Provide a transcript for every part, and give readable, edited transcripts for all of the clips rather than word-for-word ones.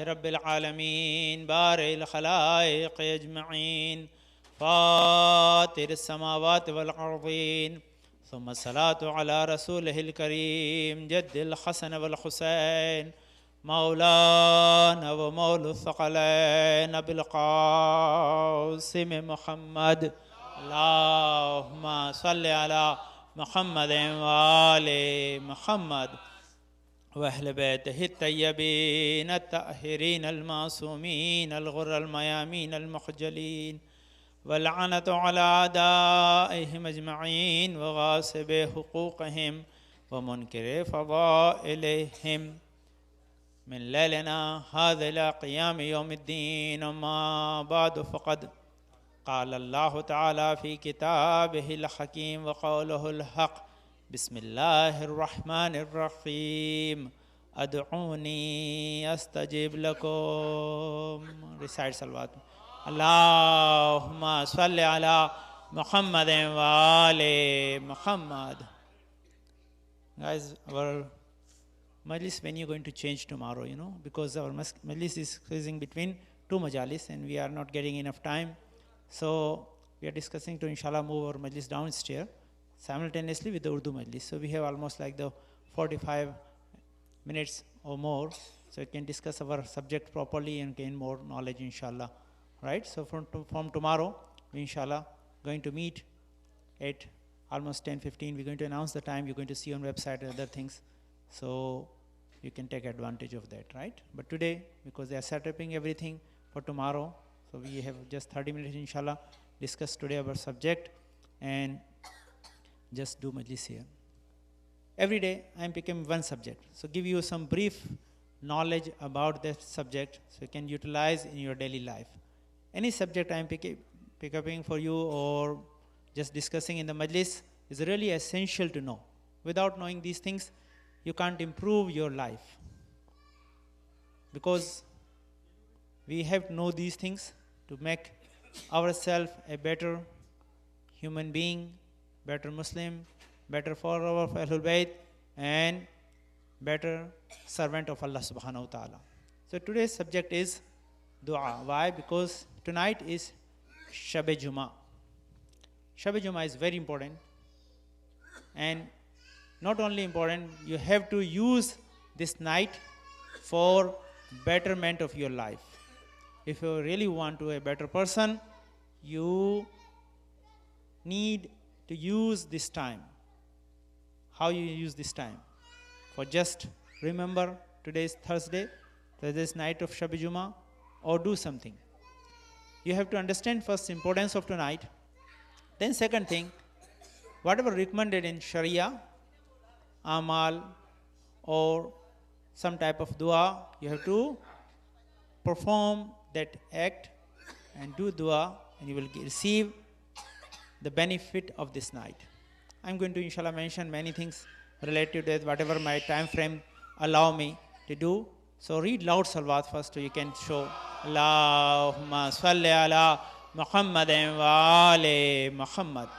رب العالمين بارئ الخلائق أجمعين فاطر السماوات والأرضين ثم الصلاة على رسوله الكريم جد الحسن والحسين مولانا ومولى الثقلين أبي القاسم محمد اللهم صل على محمد وآل محمد وأهل بيته الطيبين الطاهرين المعصومين الغر الميامين المخجلين واللعنة على أعدائهم أجمعين وغاصبي حقوقهم ومنكري فضائلهم من ليلنا هذا إلى قيام يوم الدين. أما بعد فقد قال الله تعالى في كتابه الحكيم وقوله الحق بسم الله الرحمن الرحيم ادعوني استجب لكم. Recite salawat. اللهم صل على محمد وآل محمد. Guys, our majlis venue going to change tomorrow, because our majlis is squeezing between two majalis and we are not getting enough time. So we are discussing to inshallah move our majlis downstairs simultaneously with the Urdu majlis. So we have almost like the 45 minutes or more, so we can discuss our subject properly and gain more knowledge inshallah. Right? So from tomorrow, we inshallah going to meet at almost 10:15. We're going to announce the time. You're going to see on website and other things. So you can take advantage of that, right? But today, because they are setting everything for tomorrow, so we have just 30 minutes inshallah discuss today our subject and just do majlis here. Every day I am picking one subject, so give you some brief knowledge about that subject so you can utilize in your daily life. Any subject I am picking for you or just discussing in the majlis is really essential to know. Without knowing these things, you can't improve your life, because we have to know these things to make ourselves a better human being, better Muslim, better follower of Ahlul Bayt, and better servant of Allah subhanahu wa ta'ala. So today's subject is dua. Why? Because tonight is Shab-e Jummah. Shab-e Jummah is very important, and not only important, you have to use this night for betterment of your life. If you really want to be a better person, you need to use this time. How you use this time? For just remember today is Thursday, Thursday's night of Shab-e Jummah, or do something. You have to understand first importance of tonight. Then second thing, whatever recommended in Sharia, amal or some type of dua, you have to perform that act and do dua, and you will receive the benefit of this night. I'm going to inshallah mention many things related to that, whatever my time frame allow me to do. So read loud salawat first so you can show Allahumma salli ala Muhammadin wa ali Muhammad.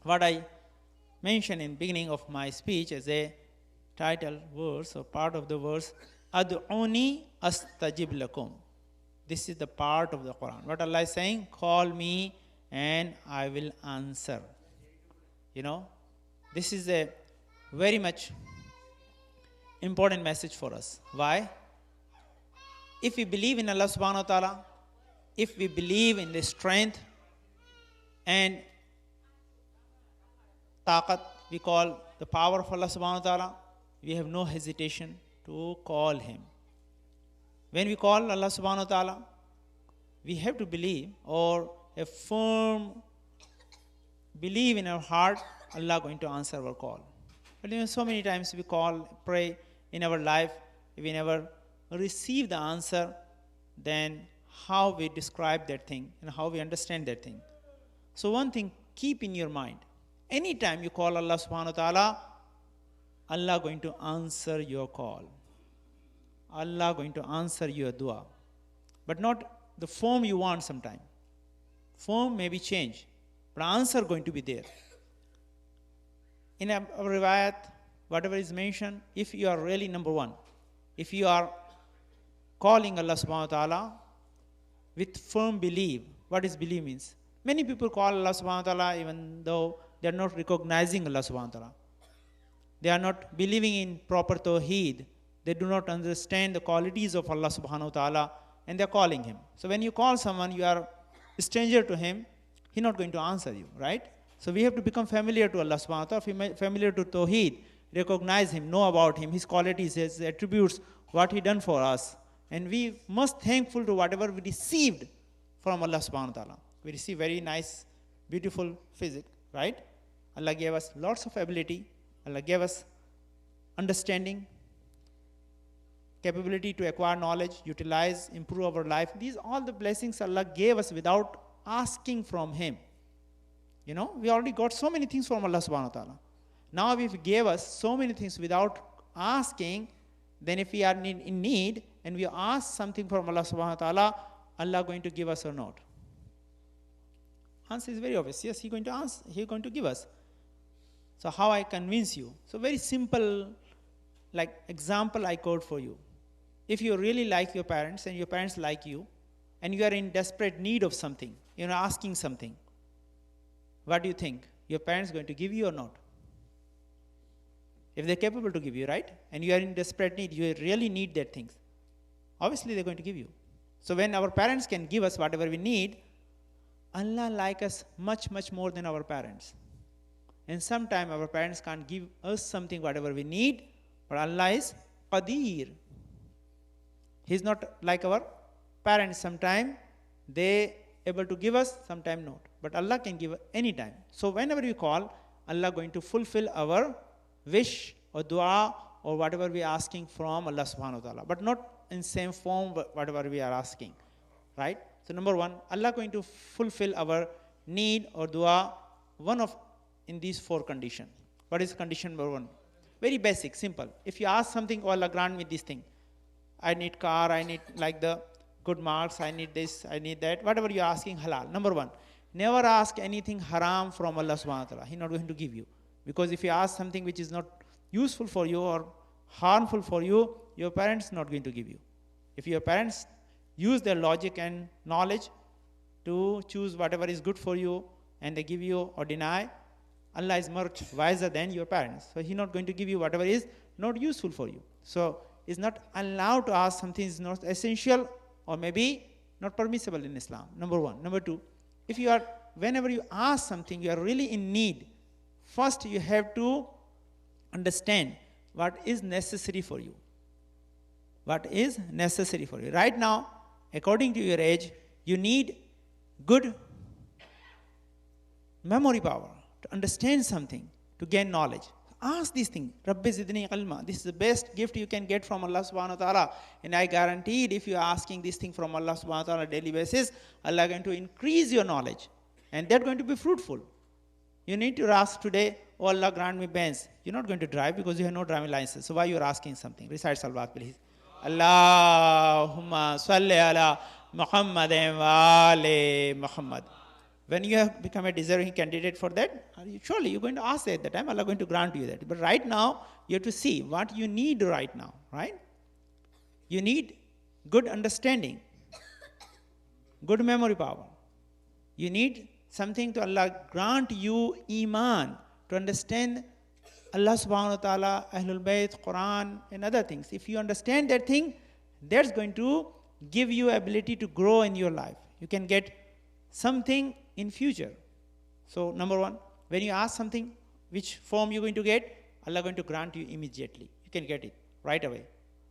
What I mentioned in beginning of my speech as a title verse or part of the verse, Ad'uni astajib lakum. This is the part of the Quran. What Allah is saying, call me and I will answer. This is a very much important message for us. Why? If we believe in Allah subhanahu wa ta'ala, if we believe in the strength and taqat, we call the power of Allah subhanahu wa ta'ala, we have no hesitation to call Him. When we call Allah subhanahu wa ta'ala, we have to believe or a firm believe in our heart, Allah going to answer our call. But so many times we call, pray in our life, if we never receive the answer, then how we describe that thing and how we understand that thing. So one thing, keep in your mind, anytime you call Allah subhanahu wa ta'ala, Allah going to answer your call. Allah going to answer your dua. But not the form you want sometime. Form may be changed, but answer going to be there. In a riwayat, whatever is mentioned, if you are really number one, if you are calling Allah subhanahu wa ta'ala with firm belief. What is belief means? Many people call Allah subhanahu wa ta'ala even though they are not recognizing Allah subhanahu wa ta'ala. They are not believing in proper tawheed. They do not understand the qualities of Allah subhanahu wa ta'ala, and they are calling him. So when you call someone, you are a stranger to him, he's not going to answer you, right? So we have to become familiar to Allah subhanahu wa ta'ala, familiar to tawheed, recognize him, know about him, his qualities, his attributes, what he done for us. And we must thankful to whatever we received from Allah subhanahu wa ta'ala. We receive very nice, beautiful physics, right? Allah gave us lots of ability. Allah gave us understanding, capability to acquire knowledge, utilize, improve our life. These all the blessings Allah gave us without asking from him. You know, we already got so many things from Allah subhanahu wa ta'ala. Now if he gave us so many things without asking, then if we are in need and we ask something from Allah subhanahu wa ta'ala, Allah going to give us or not? Answer is very obvious. Yes, He's going to answer, He's going to give us. So how I convince you? So very simple, like example I quote for you. If you really like your parents and your parents like you, and you are in desperate need of something, you're asking something, what do you think? Your parents going to give you or not? If they're capable to give you, right? And you are in desperate need, you really need that things. Obviously, they're going to give you. So when our parents can give us whatever we need, Allah like us much, much more than our parents. And sometimes our parents can't give us something, whatever we need, but Allah is Qadir. He's not like our parents. Sometimes they able to give us, sometimes not. But Allah can give any time. So whenever we call, Allah going to fulfill our wish or dua or whatever we are asking from Allah subhanahu wa ta'ala. But not in same form whatever we are asking. Right? So number one, Allah going to fulfill our need or dua, one of in these four conditions. What is condition number one? Very basic, simple. If you ask something, oh Allah grant me this thing. I need car, I need like the good marks, I need this, I need that. Whatever you are asking, halal. Number one, never ask anything haram from Allah subhanahu wa ta'ala. He's not going to give you. Because if you ask something which is not useful for you or harmful for you, your parents not going to give you. If your parents use their logic and knowledge to choose whatever is good for you and they give you or deny, Allah is much wiser than your parents. So He's not going to give you whatever is not useful for you. So it's not allowed to ask something is not essential or maybe not permissible in Islam. Number one. Number two, if you are, whenever you ask something, you are really in need, first you have to understand what is necessary for you. What is necessary for you. Right now, according to your age, you need good memory power to understand something, to gain knowledge. Ask this thing. Rabbi zidni ilma. This is the best gift you can get from Allah subhanahu wa ta'ala. And I guarantee if you are asking this thing from Allah subhanahu wa ta'ala on a daily basis, Allah is going to increase your knowledge. And that's going to be fruitful. You need to ask today, oh Allah grant me Benz. You're not going to drive because you have no driving license. So why you are asking something? Recite salawat please. Allahumma salli ala Muhammadin wa ali Muhammad. When you have become a deserving candidate for that, surely you're going to ask at the time, Allah is going to grant you that. But right now, you have to see what you need right now, right? You need good understanding, good memory power. You need something to Allah grant you iman, to understand Allah subhanahu wa ta'ala, Ahlul Bayt, Quran, and other things. If you understand that thing, that's going to give you ability to grow in your life. You can get something in future. So number one, when you ask something, which form you're going to get, Allah going to grant you immediately. You can get it right away.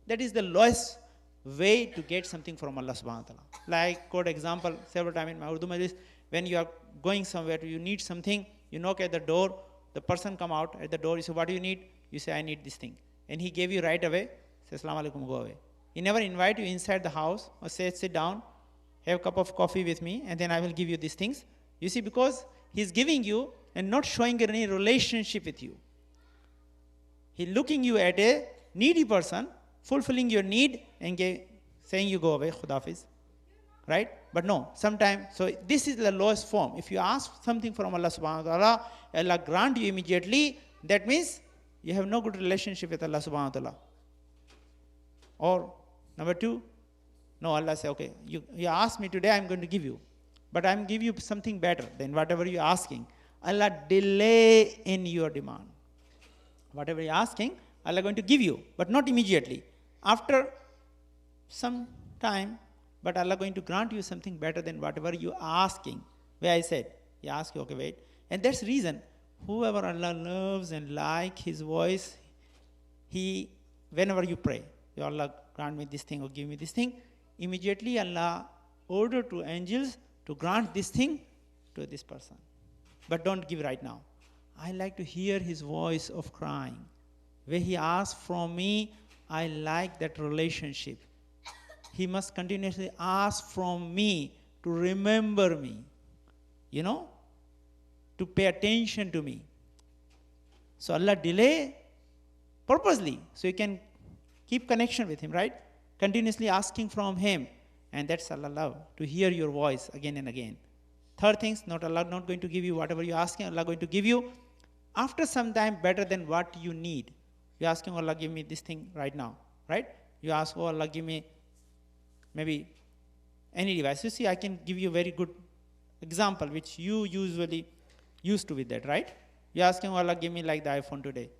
That is the lowest way to get something from Allah subhanahu wa ta'ala. Like, quote example, several times in my Urdu majlis, when you are going somewhere, you need something, you knock at the door, the person come out at the door, you say, what do you need? You say, I need this thing. And he gave you right away, say, Assalamu alaikum, go away. He never invite you inside the house or say, sit down, have a cup of coffee with me, and then I will give you these things. You see, because he's giving you and not showing any relationship with you. He's looking you at a needy person, fulfilling your need, and saying you go away, Khudafiz. Right? But no, sometimes, so this is the lowest form. If you ask something from Allah subhanahu wa ta'ala, Allah grant you immediately, that means you have no good relationship with Allah subhanahu wa ta'ala. Or, number two, No, Allah say, okay, you ask me today, I'm going to give you. But I'm give you something better than whatever you're asking. Allah delay in your demand. Whatever you're asking, Allah going to give you, but not immediately. After some time, but Allah going to grant you something better than whatever you are asking. Where I said, He ask you, okay, wait. And that's the reason, whoever Allah loves and like His voice, He, whenever you pray, Ya Allah, grant me this thing or give me this thing, immediately Allah order to angels to grant this thing to this person. But don't give right now. I like to hear His voice of crying. Where He asks from me, I like that relationship. He must continuously ask from me to remember me, to pay attention to me. So Allah delay purposely, so you can keep connection with Him, right? Continuously asking from Him. And that's Allah love, to hear your voice again and again. Third things, Allah not going to give you whatever you're asking, Allah going to give you after some time better than what you need. You're asking, Allah, give me this thing right now, right? You ask, oh, Allah, give me maybe any device. You see, I can give you a very good example, which you usually used to with that, right? You're asking, oh, Allah, give me like the iPhone today.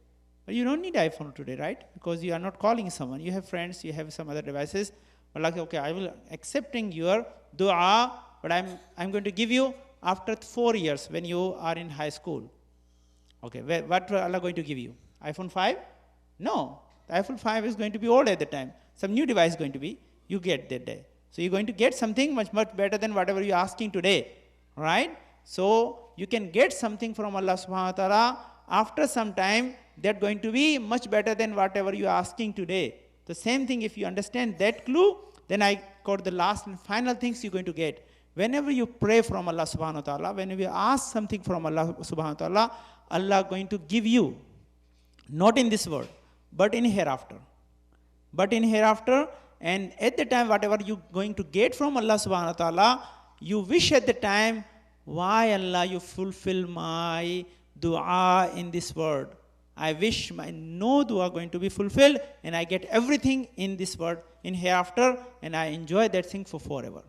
But you don't need iPhone today, right? Because you are not calling someone. You have friends, you have some other devices. But like, okay, I will accepting your dua, but I'm going to give you after 4 years when you are in high school. Okay, what Allah going to give you? iPhone 5? No, the iPhone 5 is going to be old at the time. Some new device is going to be, you get that day. So you're going to get something much, much better than whatever you're asking today, right? So you can get something from Allah subhanahu wa ta'ala after some time that's going to be much better than whatever you're asking today. The same thing, if you understand that clue, then I got the last and final things you're going to get. Whenever you pray from Allah subhanahu wa ta'ala, whenever you ask something from Allah subhanahu wa ta'ala, Allah going to give you, not in this world, but in hereafter. But in hereafter, and at the time, whatever you going to get from Allah subhanahu wa ta'ala, you wish at the time, why Allah you fulfill my dua in this world. I wish my no dua going to be fulfilled and I get everything in this world, in hereafter, and I enjoy that thing for forever.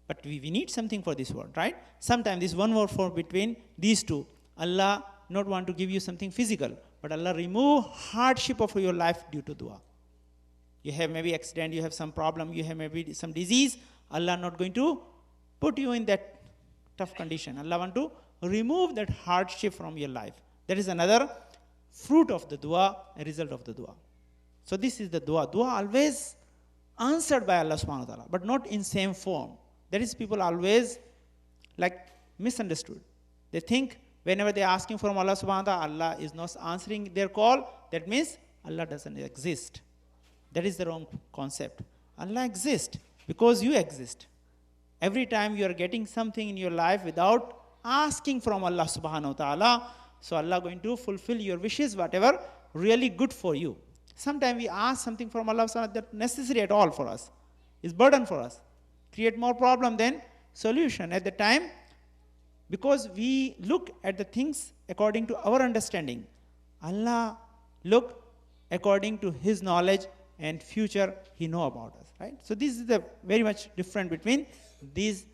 But we need something for this world, right? Sometimes this one word for between these two. Allah not want to give you something physical, but Allah remove hardship of your life due to dua. You have maybe accident, you have some problem, you have maybe some disease. Allah not going to put you in that tough condition. Allah want to remove that hardship from your life. That is another fruit of the dua, a result of the dua. So this is the dua. Dua always answered by Allah subhanahu wa ta'ala, but not in same form. That is, people always like misunderstood. They think whenever they are asking from Allah subhanahu wa ta'ala, Allah is not answering their call. That means Allah doesn't exist. That is the wrong concept. Allah exists because you exist. Every time you are getting something in your life without asking from Allah subhanahu wa ta'ala, so Allah going to fulfill your wishes, whatever really good for you. Sometimes we ask something from Allah subhanahu wa ta'ala that's necessary at all for us. It's burden for us. Create more problem than solution at the time, because we look at the things according to our understanding. Allah look according to His knowledge and future He know about us, right? So this is the very much different between these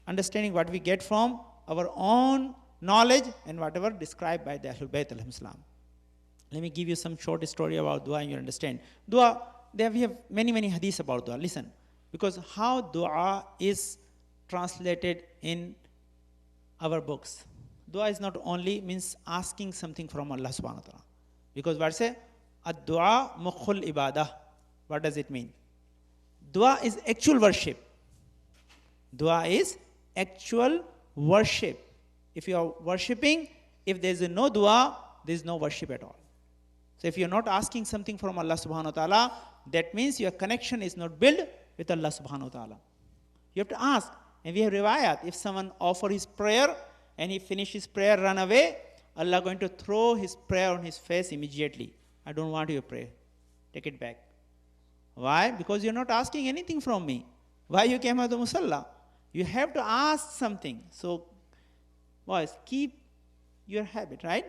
understanding what we get from our own knowledge and whatever described by the Ahlul Bayt alayhim salam. Let me give you some short story about dua and you understand. Dua, there we have many, many hadiths about dua. Listen, because how dua is translated in our books. Dua is not only means asking something from Allah subhanahu wa ta'ala. Because what say? Ad-dua mukhul ibadah. What does it mean? Dua is actual worship. Dua is actual worship. If you are worshipping, if there is no dua, there is no worship at all. So if you are not asking something from Allah subhanahu wa ta'ala, that means your connection is not built with Allah subhanahu wa ta'ala. You have to ask. And we have riwayat. If someone offer his prayer and he finish his prayer, run away, Allah going to throw his prayer on his face immediately. I don't want your prayer. Take it back. Why? Because you're not asking anything from me. Why you came out of musalla? You have to ask something. So, boys, keep your habit, right?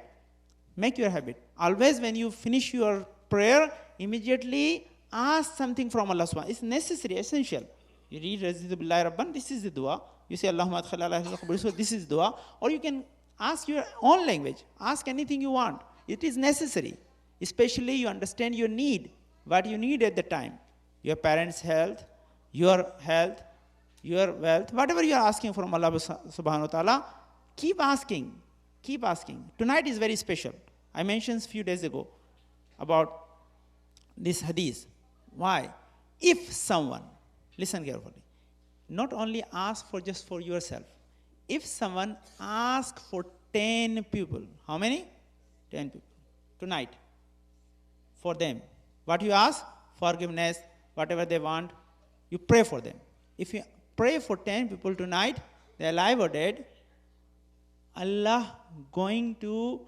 Make your habit. Always when you finish your prayer, immediately ask something from Allah subhanahu, it's necessary, essential. You read Raditu billahi rabban, this is the dua. You say Allahumma adkhil ala ahli, this is dua. Or you can ask your own language. Ask anything you want. It is necessary. Especially you understand your need, what you need at the time. Your parents' health, your wealth, whatever you are asking from Allah subhanahu wa ta'ala, keep asking. Keep asking. Tonight is very special. I mentioned a few days ago about this hadith. Why? If someone, listen carefully, not only ask for just for yourself. If someone asks for 10 people, how many? 10 people. Tonight. For them. What you ask? Forgiveness, whatever they want. You pray for them. If you pray for 10 people tonight, they're alive or dead, Allah going to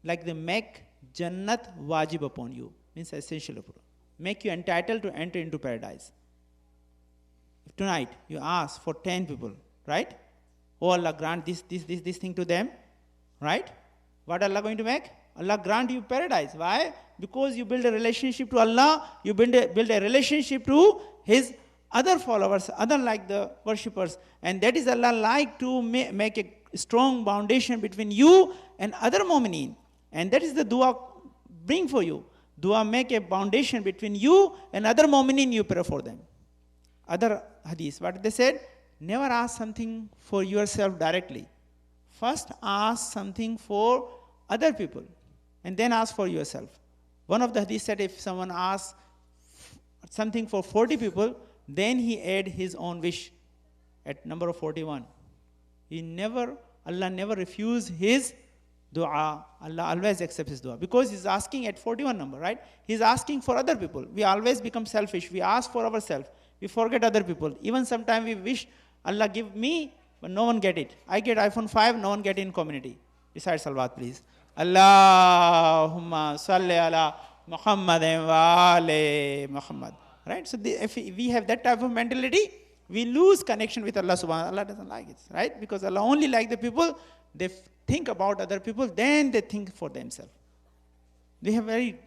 like they make Jannat wajib upon you. Means essential. Make you entitled to enter into paradise. If tonight you ask for 10 people, right? Oh Allah, grant this thing to them, right? What Allah going to make? Allah grant you paradise. Why? Because you build a relationship to Allah, you build a relationship to His other followers, other like the worshippers. And that is Allah like to make a strong foundation between you and other mu'mineen. And that is the dua bring for you. Dua make a foundation between you and other mu'mineen, you pray for them. Other hadith, what they said? Never ask something for yourself directly. First ask something for other people and then ask for yourself. One of the hadith said if someone asks something for 40 people, then he add his own wish at number of 41. Allah never refuse his dua. Allah always accepts his dua because he's asking at 41 number, right? He's asking for other people. We always become selfish. We ask for ourselves. We forget other people. Even sometimes we wish Allah give me, but no one get it. I get iPhone 5, no one get in community. Recite salawat, please. Allahumma salli ala Muhammadin wa ali Muhammad. Right? So if we have that type of mentality, we lose connection with Allah subhanahu wa ta'ala. Allah doesn't like it, right? Because Allah only like the people, they think about other people, then they think for themselves. We have very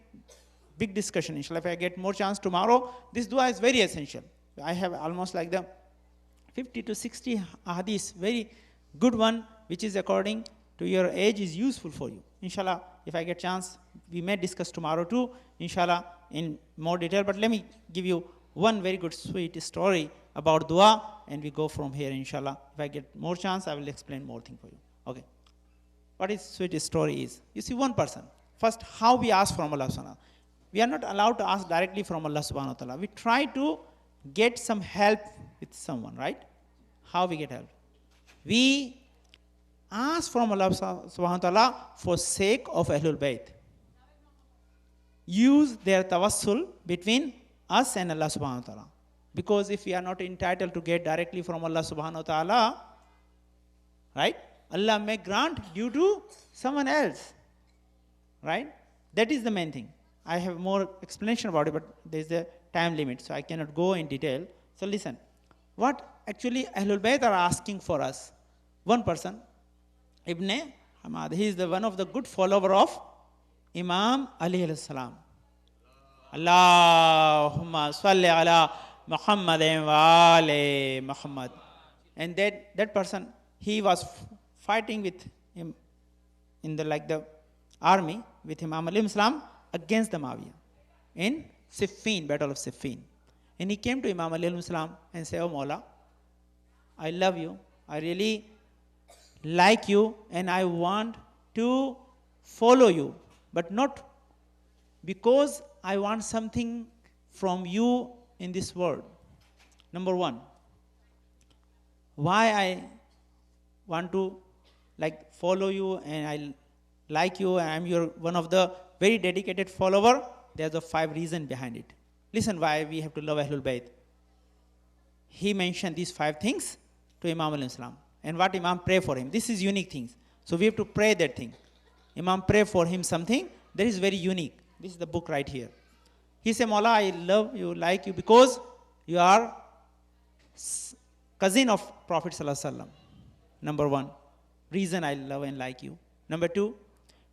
big discussion, inshallah. If I get more chance tomorrow, this dua is very essential. I have almost like the 50 to 60 hadiths, very good one, which is according to your age is useful for you. Inshallah, if I get chance, we may discuss tomorrow too, inshallah, in more detail. But let me give you one very good sweet story about dua, and we go from here, inshallah. If I get more chance, I will explain more thing for you. Okay. What is sweet story is, you see one person. First, how we ask from Allah subhanahu wa ta'ala. We are not allowed to ask directly from Allah subhanahu wa ta'ala. We try to get some help with someone, right? How we get help? We ask from Allah subhanahu wa ta'ala for sake of Ahlul Bayt. Use their tawassul between us and Allah subhanahu wa ta'ala. Because if we are not entitled to get directly from Allah subhanahu wa ta'ala, right? Allah may grant due to someone else, right? That is the main thing. I have more explanation about it, but there is a time limit, so I cannot go in detail. So listen, what actually Ahlul Bayt are asking for us. One person, Ibn Hamad, he is the one of the good follower of Imam Ali alayhi salam. Allahumma salli ala Muhammadin wa ali Muhammad. And that person, he was fighting with him in the army with Imam Ali alayhi salam against the Muawiyah in Siffin, Battle of Siffin. And he came to Imam Ali alayhi salam and said, "Oh Mawla, I love you. I really like you, and I want to follow you, but not because I want something from you in this world. Number one, why I want to follow you and I like you and I'm your one of the very dedicated follower. There's a 5 reasons behind it. Listen why we have to love Ahlul Bayt. He mentioned these 5 things to Imam alayhi salam. And what Imam pray for him. This is unique things. So we have to pray that thing. Imam pray for him something that is very unique. This is the book right here. He said, Mawla, I love you, like you, because you are cousin of Prophet Sallallahu Alaihi Wasallam. Number 1, reason I love and like you. Number 2,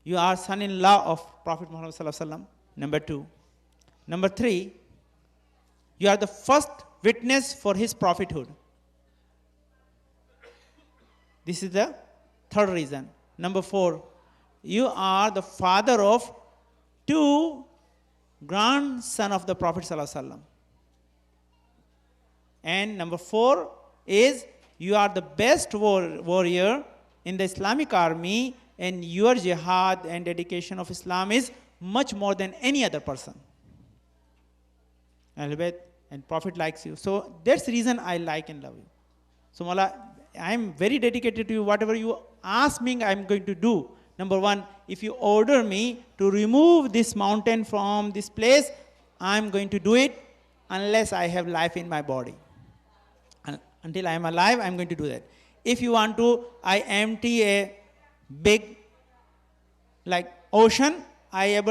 you are son-in-law of Prophet Muhammad Sallallahu Alaihi Wasallam. Number 2, Number 3, you are the first witness for his prophethood. This is the third reason. Number 4, you are the father of 2 grandson of the Prophet sallallahu alaihi wasallam. And number 4 is you are the best warrior in the Islamic army, and your jihad and dedication of Islam is much more than any other person. And Prophet likes you. So that's the reason I like and love you. So Mawla, I am very dedicated to you. Whatever you ask me, I am going to do. Number 1, if you order me to remove this mountain from this place, I am going to do it unless I have life in my body. Until I am alive, I am going to do that. If you want to, I empty a big like ocean, I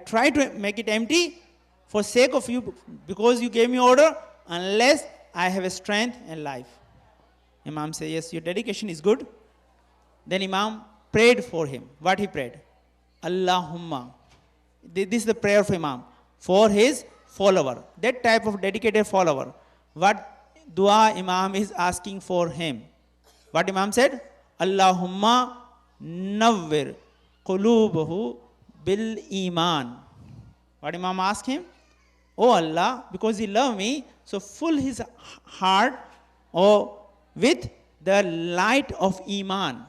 try to make it empty for sake of you, because you gave me order, unless I have a strength and life. Imam says, yes, your dedication is good. Then Imam prayed for him. What he prayed? Allahumma. This is the prayer of Imam for his follower, that type of dedicated follower. What dua Imam is asking for him? What Imam said? Allahumma nawwir qulubahu bil iman. What Imam asked him? Oh Allah, because he loved me, so fill his heart with the light of iman.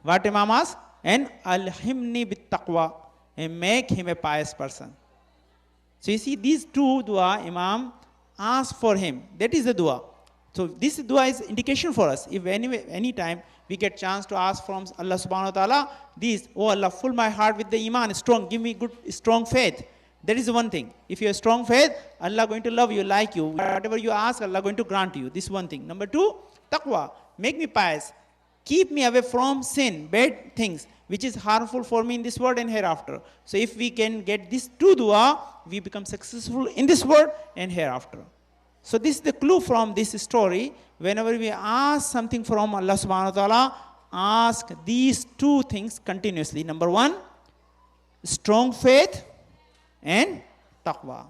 What Imam asked? And alhimni bit taqwa, and make him a pious person. So you see, these 2 dua Imam asked for him. That is the dua. So this dua is indication for us. If any time we get chance to ask from Allah subhanahu wa ta'ala, these, oh Allah, fill my heart with the iman, strong, give me good, strong faith. That is the one thing. If you have strong faith, Allah going to love you, like you. Whatever you ask, Allah going to grant you. This is one thing. Number 2, taqwa. Make me pious. Keep me away from sin, bad things, which is harmful for me in this world and hereafter. So if we can get these 2 dua, we become successful in this world and hereafter. So this is the clue from this story. Whenever we ask something from Allah subhanahu wa ta'ala, ask these 2 things continuously. Number 1, strong faith and taqwa.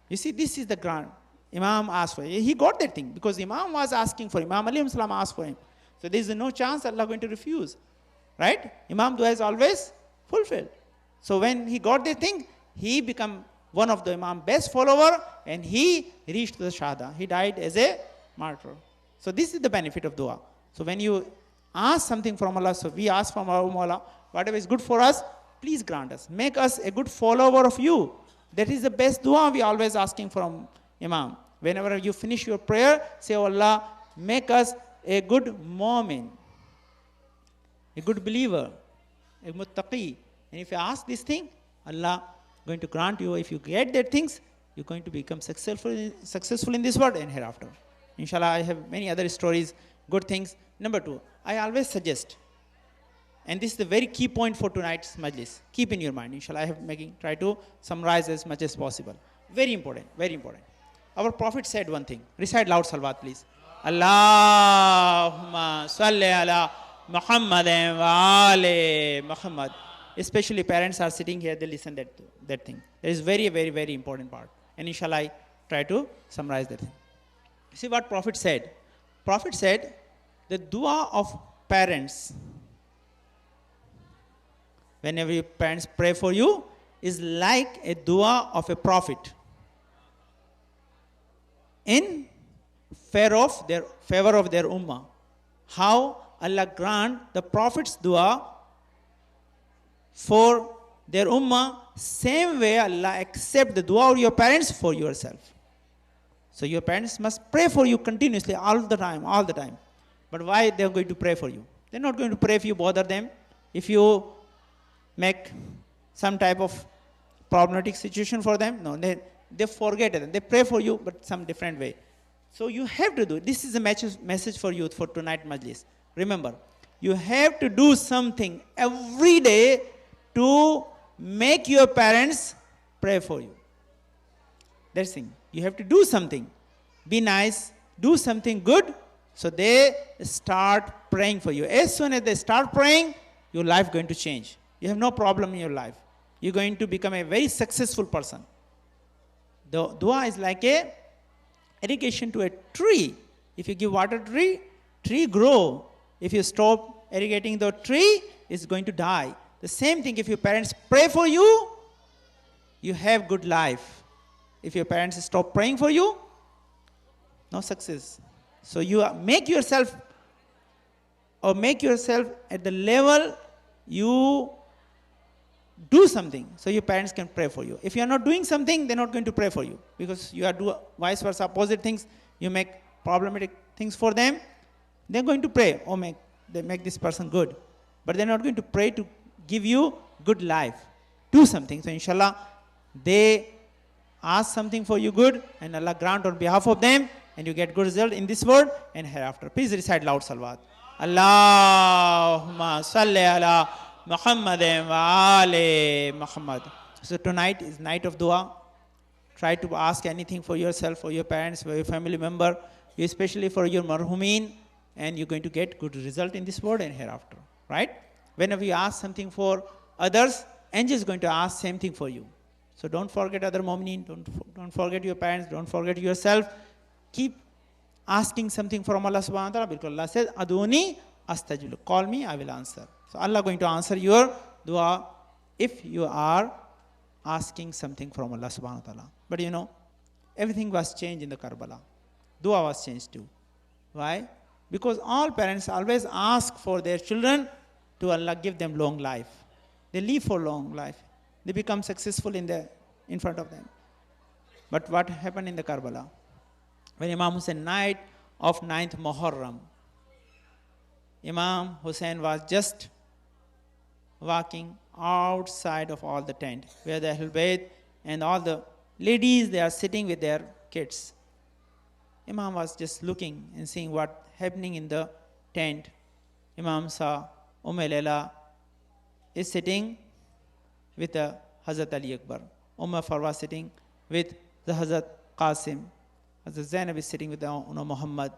You see, this is the grant Imam asked for. He got that thing because Imam was asking for him. Imam alayhi salam asked for him. So there is no chance Allah going to refuse. Right? Imam dua is always fulfilled. So when he got that thing, he became one of the Imam best follower, and he reached the Shahada. He died as a martyr. So this is the benefit of dua. So when you ask something from Allah, so we ask from our Mawla, whatever is good for us, please grant us. Make us a good follower of you. That is the best dua we always asking from Imam. Whenever you finish your prayer, say, oh Allah, make us a good mu'min, a good believer, a muttaqi. And if you ask this thing, Allah going to grant you. If you get that things, you're going to become successful in this world and hereafter. Inshallah, I have many other stories, good things. Number 2, I always suggest, and this is the very key point for tonight's majlis. Keep in your mind. Inshallah, I have try to summarize as much as possible. Very important, very important. Our Prophet said one thing. Recite loud salawat, please. Allahumma salli ala Muhammad wa ali Muhammad. Especially parents are sitting here, they listen that thing. That is very, very, very important part. And inshallah, I try to summarize that thing. See what Prophet said. Prophet said, the dua of parents, whenever your parents pray for you, is like a dua of a prophet in favor of their ummah. How Allah grant the prophet's dua for their ummah, same way Allah accept the dua of your parents for yourself. So your parents must pray for you continuously, all the time. But why they are going to pray for you? They're not going to pray if you bother them, if you make some type of problematic situation for them. No, they forget it. They pray for you, but some different way. So you have to do. This is a message for youth for tonight majlis. Remember, you have to do something every day to make your parents pray for you. That's the thing. You have to do something. Be nice. Do something good. So they start praying for you. As soon as they start praying, your life is going to change. You have no problem in your life. you're going to become a very successful person. The dua is like a irrigation to a tree. If you give water to tree grow. If you stop irrigating the tree, it's going to die. The same thing, if your parents pray for you, you have good life. If your parents stop praying for you, no success. So you make yourself at the level you do something so your parents can pray for you. If you are not doing something, they're not going to pray for you, because you are do vice versa, opposite things. You make problematic things for them, they're going to pray, they make this person good, but they're not going to pray to give you good life. Do something. So inshallah, they ask something for you good, and Allah grant on behalf of them, and you get good result in this world and hereafter. Please recite loud salawat. Allahumma salli ala Muhammadin wa ali Muhammad. So tonight is night of dua. Try to ask anything for yourself, for your parents, for your family member, especially for your marhumin, and you're going to get good result in this world and hereafter. Right? Whenever you ask something for others, angel is going to ask same thing for you. So don't forget other mu'mineen, don't forget your parents, don't forget yourself. Keep asking something from Allah subhanahu wa ta'ala, because Allah says, Aduni astajib. Call me, I will answer. So Allah going to answer your dua if you are asking something from Allah subhanahu wa ta'ala. But you know, everything was changed in the Karbala. Dua was changed too. Why? Because all parents always ask for their children to Allah give them long life. They live for long life. They become successful in front of them. But what happened in the Karbala? When Imam Hussain, night of 9th Muharram, Imam Hussain was just walking outside of all the tent, where the Ahlul Bayt and all the ladies, they are sitting with their kids. Imam was just looking and seeing what happening in the tent. Imam saw Layla is sitting with the Hazrat Ali Akbar. Farwa sitting with the Hazrat Qasim. Hazrat Zainab is sitting with the Muhammad.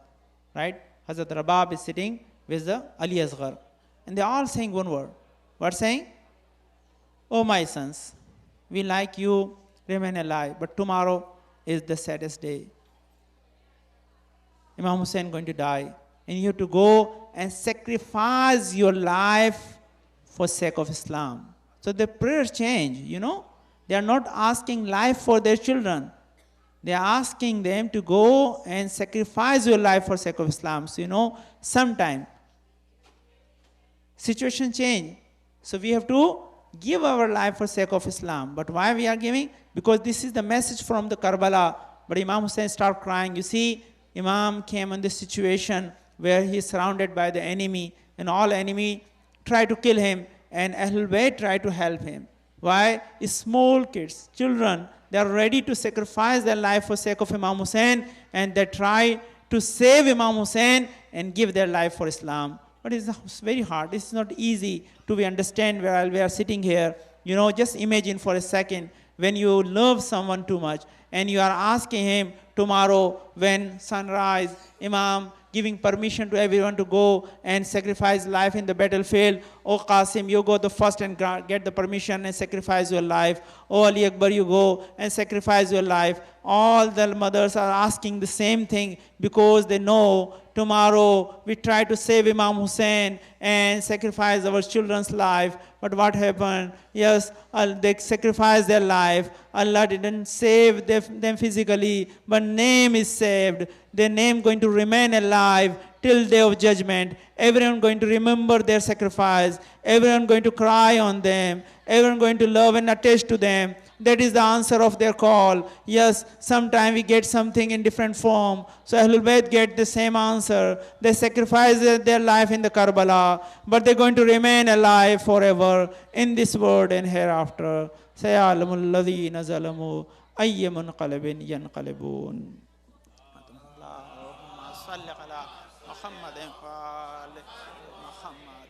Right? Hazrat Rabab is sitting with the Ali Asghar. And they are all saying one word. What saying? Oh my sons, we like you remain alive, but tomorrow is the saddest day. Imam Hussain going to die, and you have to go and sacrifice your life for sake of Islam. So the prayers change, you know. They are not asking life for their children. They are asking them to go and sacrifice your life for sake of Islam. So you know, sometime situation change. So we have to give our life for sake of Islam. But why we are giving? Because this is the message from the Karbala. But Imam Hussain started crying. You see, Imam came in this situation where he is surrounded by the enemy, and all enemy try to kill him, and Ahlul Bayt try to help him. Why? Small kids, children, they are ready to sacrifice their life for sake of Imam Hussain, and they try to save Imam Hussain and give their life for Islam. But it's very hard. It's not easy to be understand while we are sitting here. You know, just imagine for a second when you love someone too much and you are asking him tomorrow when sunrise, Imam giving permission to everyone to go and sacrifice life in the battlefield. Oh Qasim, you go the first and get the permission and sacrifice your life. Oh Ali Akbar, you go and sacrifice your life. All the mothers are asking the same thing because they know tomorrow we try to save Imam Hussain and sacrifice our children's life. But what happened? Yes, they sacrificed their life. Allah didn't save them physically, but name is saved. Their name going to remain alive till day of judgment. Everyone going to remember their sacrifice. Everyone going to cry on them. Everyone going to love and attach to them. That is the answer of their call. Yes, sometimes we get something in different form. So Ahlul Bayt get the same answer. They sacrifice their life in the Karbala, but they're going to remain alive forever in this world and hereafter. سَيَعْلَمُ الَّذِينَ ظَلَمُوا أَيَّ مُنْقَلَبٍ يَنْقَلِبُونَ. اللهم صل على محمد وآل محمد.